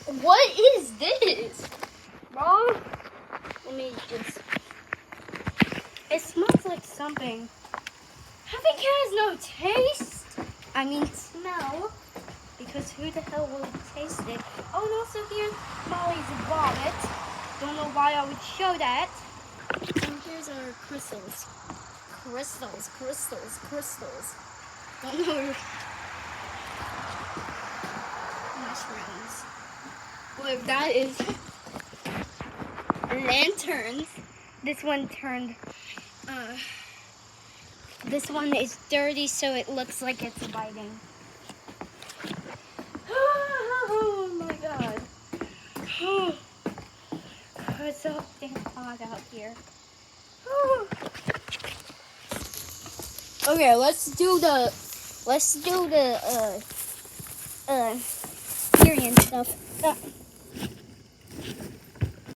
What is this? Bro, let me just... It smells like something. I think it has no taste. I mean smell. Because who the hell will taste it? Oh, and also here's Molly's vomit. Don't know why I would show that. And here's our crystals. Crystals. Don't know. Mushrooms. Look, that is lanterns. This one turned, this one is dirty, so it looks like it's biting. Oh my god. It's so damn hot out here. Okay, let's do the Syrian stuff.